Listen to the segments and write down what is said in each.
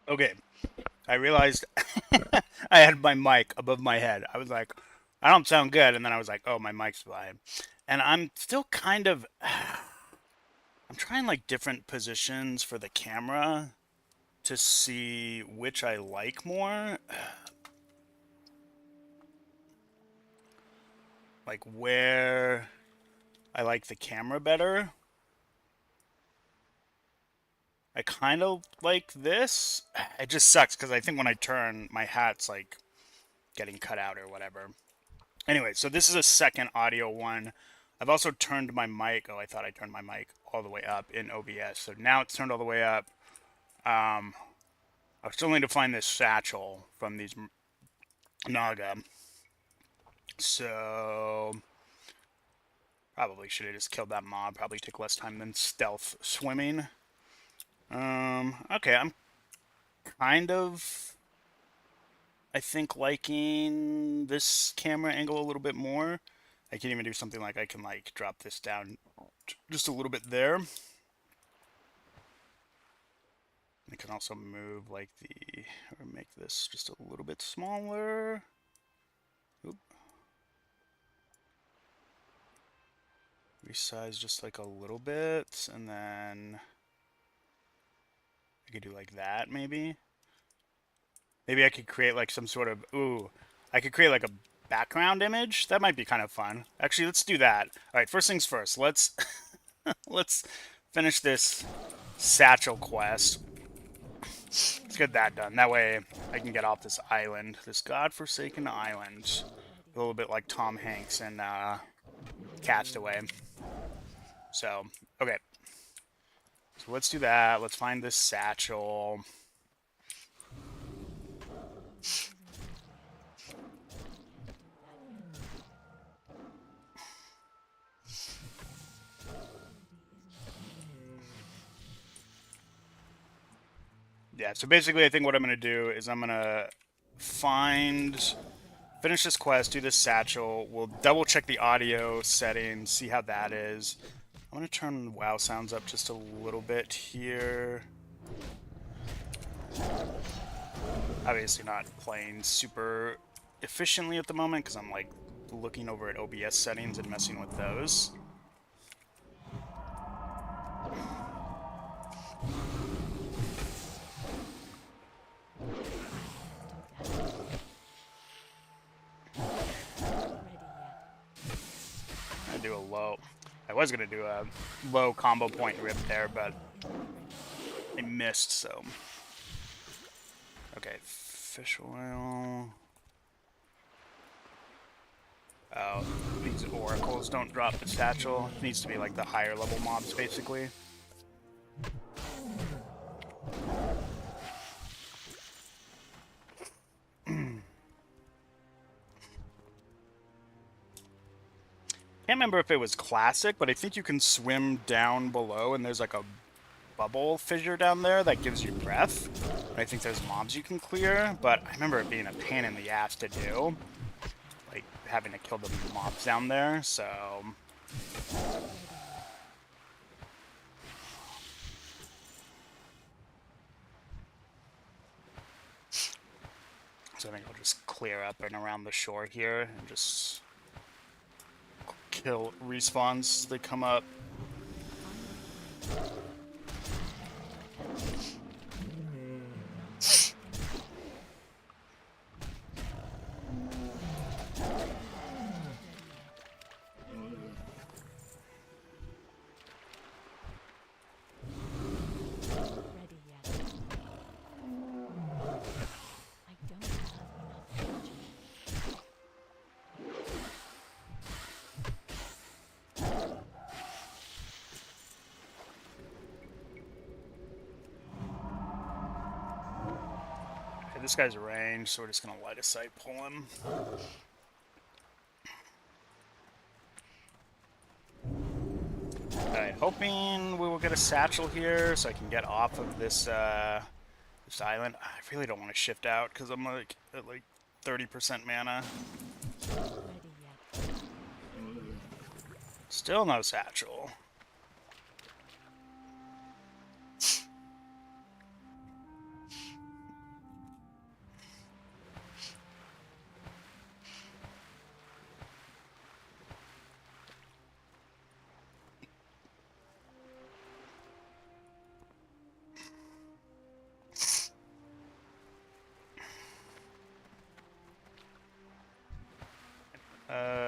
Okay, I realized I had my mic above my head. I was like, I don't sound good, and then I was like, oh, my mic's fine. And I'm still kind of, I'm trying like different positions for the camera to see which I like more. Like where I like the camera better. I kind of like this. It just sucks because I think when I turn, my hat's like getting cut out or whatever. Anyway, so this is a second audio one. I've also turned my mic. Oh, I thought I turned my mic all the way up in OBS. So now it's turned all the way up. I still need to find this satchel from these Naga. So probably should have just killed that mob. Probably took less time than stealth swimming. Okay, I'm kind of, I think, liking this camera angle a little bit more. I can even do something like I can like drop this down just a little bit there. I can also move like or make this just a little bit smaller. Oop. Resize just like a little bit, and then I could do like that maybe. Maybe I could create like some sort of, I could create like a background image. That might be kind of fun. Actually, let's do that. All right, first things first. Let's finish this satchel quest. Let's get that done. That way I can get off this island, this godforsaken island. A little bit like Tom Hanks in Castaway. So, okay. So let's do that. Let's find this satchel. Yeah, so basically I think what I'm going to do is I'm going to finish this quest, do this satchel. We'll double check the audio settings, see how that is. I'm going to turn WoW sounds up just a little bit here. Obviously not playing super efficiently at the moment because I'm like looking over at OBS settings and messing with those. I do a low. I was gonna do a low combo point rip there, but I missed. So okay, fish oil. Oh, these oracles don't drop the satchel. It needs to be like the higher level mobs, basically. Can't remember if it was classic, but I think you can swim down below, and there's like a bubble fissure down there that gives you breath. I think there's mobs you can clear, but I remember it being a pain in the ass to do, like having to kill the mobs down there. So I think I'll just clear up and around the shore here and just kill respawns as they come up. Ready yet. I don't have enough energy. Okay, this guy's range, so we're just gonna light a sight pull him. Alright, hoping we will get a satchel here so I can get off of this island. I really don't want to shift out because I'm like at like 30% mana. Ready yet. Still no satchel.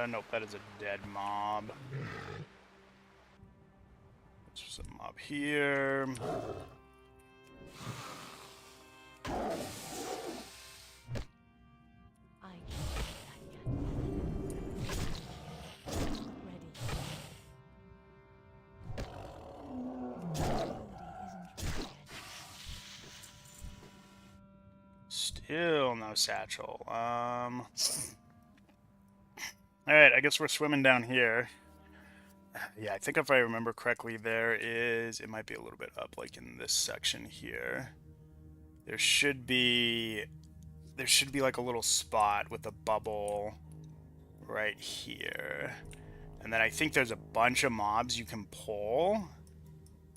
Nope, that is a dead mob. There's a mob here. I can't have that yet. Ready. Still no satchel. Alright, I guess we're swimming down here. Yeah, I think if I remember correctly, it might be a little bit up, like in this section here. There should be like a little spot with a bubble right here. And then I think there's a bunch of mobs you can pull,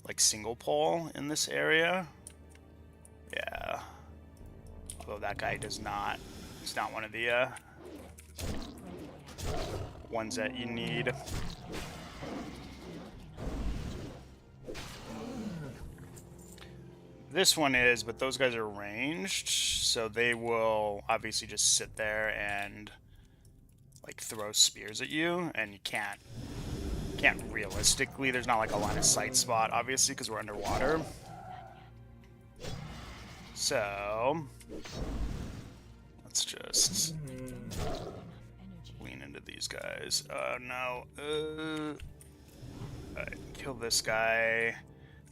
like single pull in this area. Yeah. Although that guy does not. He's not one of the ones that you need. This one is, but those guys are ranged, so they will obviously just sit there and like throw spears at you, and you can't realistically, there's not like a line of sight spot, obviously, because we're underwater. So let's just lean into these guys. No. Alright, kill this guy.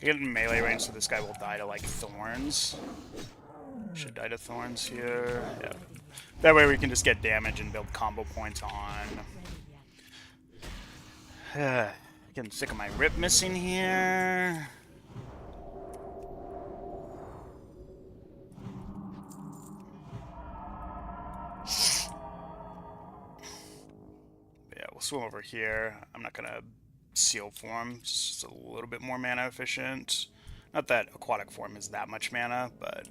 Get in melee range, so this guy will die to like thorns. Should die to thorns here. Yeah. That way we can just get damage and build combo points on. Getting sick of my rip missing here. Yeah, we'll swim over here. I'm not gonna seal form, it's just a little bit more mana efficient. Not that aquatic form is that much mana, but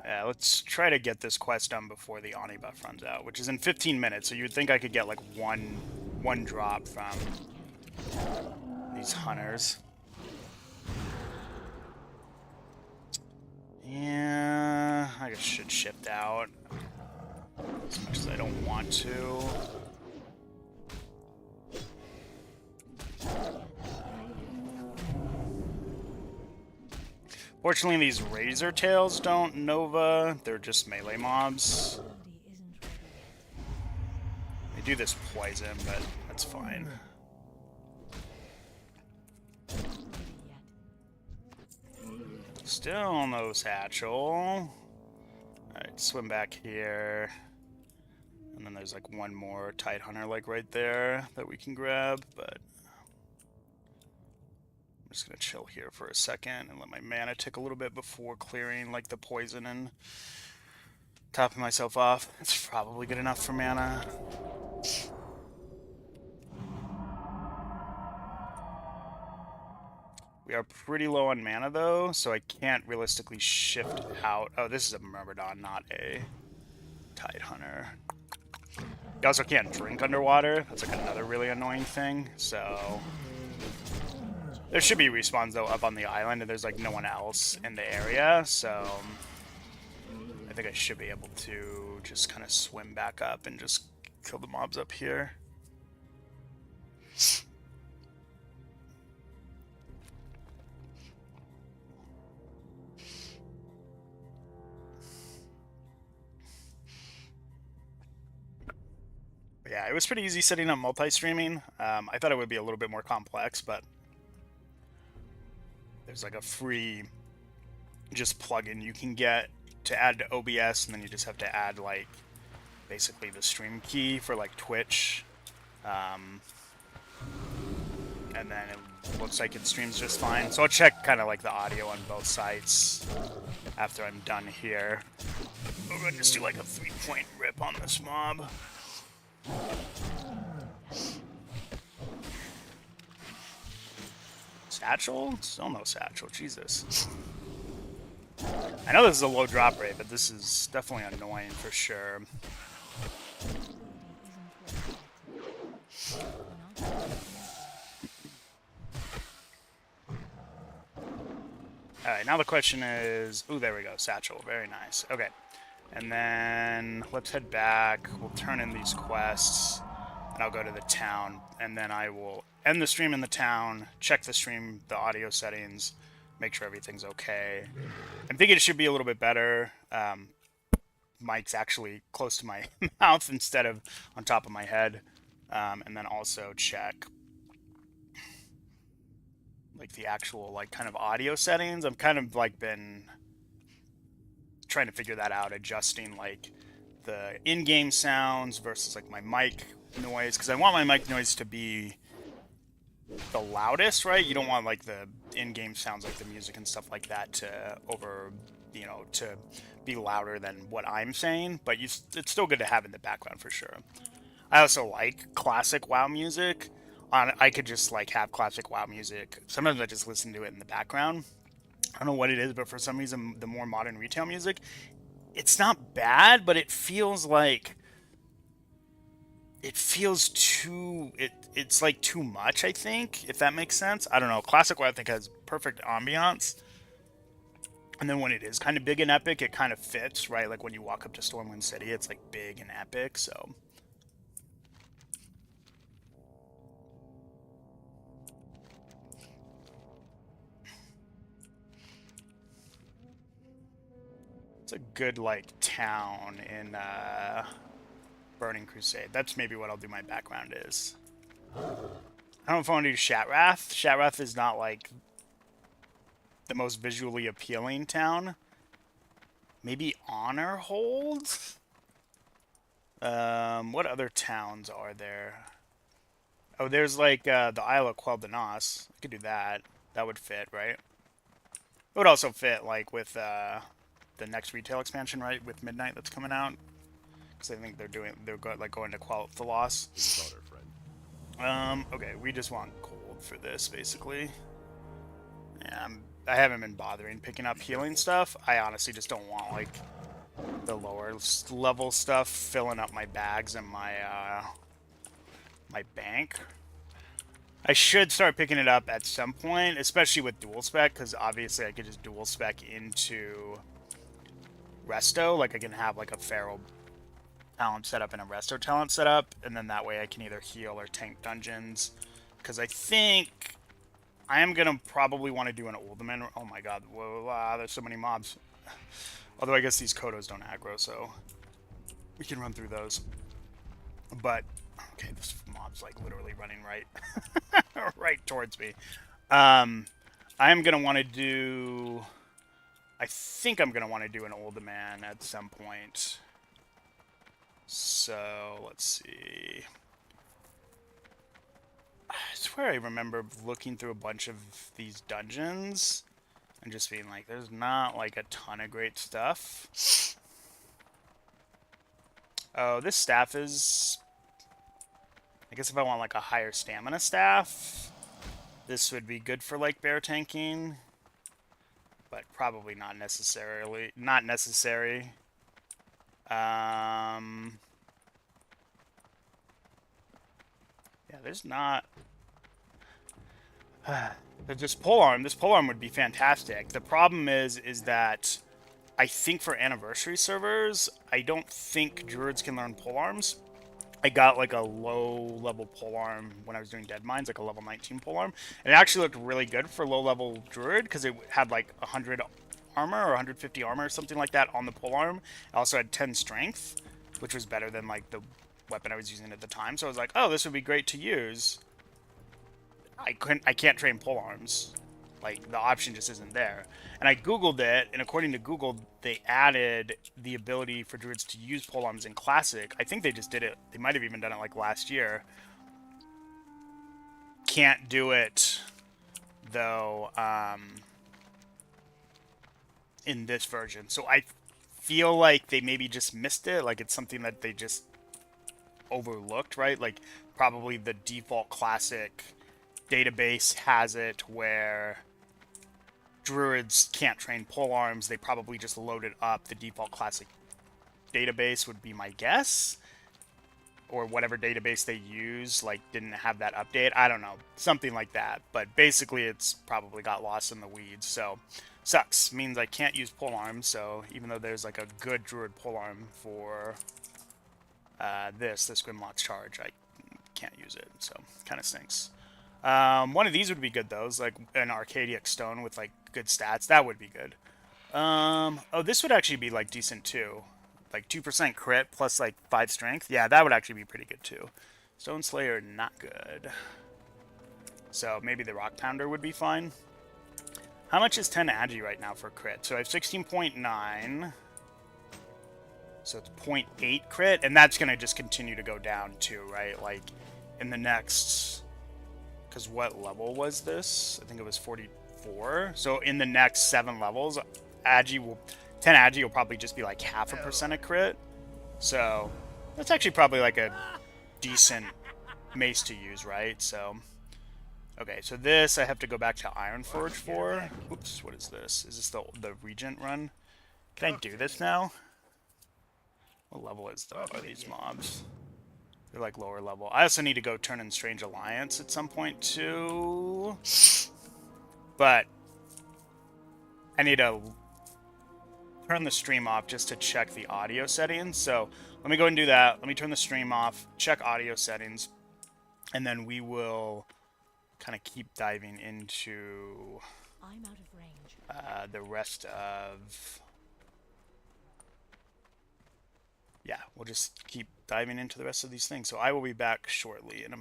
yeah, let's try to get this quest done before the Ani buff runs out, which is in 15 minutes, so you'd think I could get like one drop from these hunters. Yeah, I guess I should shift out as much as I don't want to. Fortunately, these razor tails don't Nova. They're just melee mobs. They do this poison, but that's fine. Still no satchel. Alright, swim back here. And then there's like one more Tide Hunter like right there that we can grab, but I'm just gonna chill here for a second and let my mana tick a little bit before clearing like the poison and topping myself off. It's probably good enough for mana. We are pretty low on mana though, so I can't realistically shift out. Oh, this is a Myrmidon, not a Tide Hunter. You also can't drink underwater. That's like another really annoying thing, so there should be respawns though up on the island, and there's like no one else in the area, so I think I should be able to just kind of swim back up and just kill the mobs up here. Yeah, it was pretty easy setting up multi-streaming. I thought it would be a little bit more complex, but there's like a free just plugin you can get to add to OBS, and then you just have to add like basically the stream key for like Twitch, and then it looks like it streams just fine. So I'll check kind of like the audio on both sites after I'm done here. We're gonna just do like a 3-point rip on this mob. Satchel? Still no satchel, Jesus. I know this is a low drop rate, but this is definitely annoying for sure. Alright, now the question is... Ooh, there we go, satchel. Very nice. Okay. And then let's head back. We'll turn in these quests, and I'll go to the town, and then I will end the stream in the town, check the stream, the audio settings, make sure everything's okay. I'm thinking it should be a little bit better. Mic's actually close to my mouth instead of on top of my head. And then also check like the actual like kind of audio settings. I'm kind of like been trying to figure that out, adjusting like the in-game sounds versus like my mic noise, because I want my mic noise to be the loudest, right? You don't want like the in-game sounds like the music and stuff like that to to be louder than what I'm saying, but it's still good to have in the background for sure. I also like classic WoW music. I could just like have classic WoW music. Sometimes I just listen to it in the background. I don't know what it is, but for some reason, the more modern retail music, it's not bad, but it feels like it's like too much, I think, if that makes sense. I don't know. Classic WoW I think has perfect ambiance. And then when it is kind of big and epic, it kind of fits, right? Like when you walk up to Stormwind City, it's like big and epic, so it's a good like town in Burning Crusade. That's maybe what I'll do my background is. I don't know if I want to do Shatrath. Shatrath is not like the most visually appealing town. Maybe Honorhold? What other towns are there? Oh, there's like the Isle of Quel'Danas. I could do that. That would fit, right? It would also fit like with the next retail expansion, right? With Midnight that's coming out. Because I think they're going to Quel'Thalas. Okay, we just want gold for this, basically. Yeah, I haven't been bothering picking up healing stuff. I honestly just don't want, like, the lower level stuff filling up my bags and my, my bank. I should start picking it up at some point, especially with dual spec, because obviously I could just dual spec into Resto. Like, I can have, like, a Feral talent set up and a Resto talent set up, and then that way I can either heal or tank dungeons. Because I think I am going to probably want to do an Uldaman. Oh my god, whoa, there's so many mobs. Although I guess these Kodos don't aggro, so we can run through those. But, okay, this mob's like literally running right towards me. I am going to want to do... I think I'm going to want to do an Uldaman at some point. So, let's see. I swear I remember looking through a bunch of these dungeons and just being like, there's not like a ton of great stuff. Oh, this staff is... I guess if I want like a higher stamina staff, this would be good for like bear tanking. But probably not necessary. Yeah, there's not... This polearm would be fantastic. The problem is that I think for anniversary servers, I don't think druids can learn polearms. I got like a low-level polearm when I was doing Dead Mines, like a level 19 polearm. And it actually looked really good for low-level druid because it had like 100 armor or 150 armor or something like that on the polearm. It also had 10 strength, which was better than like the weapon I was using at the time. So I was like, oh, this would be great to use. I can't train polearms. Like, the option just isn't there. And I googled it, and according to Google, they added the ability for druids to use polearms in Classic. I think they just did it. They might have even done it, like, last year. Can't do it, though, in this version. So I feel like they maybe just missed it. Like, it's something that they just overlooked, right? Like, probably the default Classic database has it where druids can't train polearms. They probably just loaded up the default Classic database, would be my guess. or whatever database they use like didn't have that update. I don't know, something like that. But basically, it's probably got lost in the weeds. So sucks. Means I can't use polearm. So even though there's like a good druid polearm for this Grimlock's charge, I can't use it. So kind of stinks. One of these would be good though. It's like an Arcadic Stone with like good stats. That would be good. Oh, this would actually be like decent too. Like 2% crit plus like 5 strength. Yeah, that would actually be pretty good too. Stone Slayer, not good. So maybe the Rock Pounder would be fine. How much is 10 Agi right now for crit? So I have 16.9. So it's 0.8 crit, and that's going to just continue to go down too, right? Like in the next... Because what level was this? I think it was 44. So in the next 7 levels, 10 Agi will probably just be like 0.5% of crit. So that's actually probably like a decent mace to use, right? So, okay, so this I have to go back to Ironforge for. Oops, what is this? Is this the Regent run? Can I do this now? What level are these mobs? They're like lower level. I also need to go turn in Strange Alliance at some point too. But I need to turn the stream off just to check the audio settings. So let me go and do that. Let me turn the stream off, check audio settings, and then we will kind of keep diving into I'm out of range. the rest of... Yeah, we'll just keep diving into the rest of these things. So I will be back shortly in a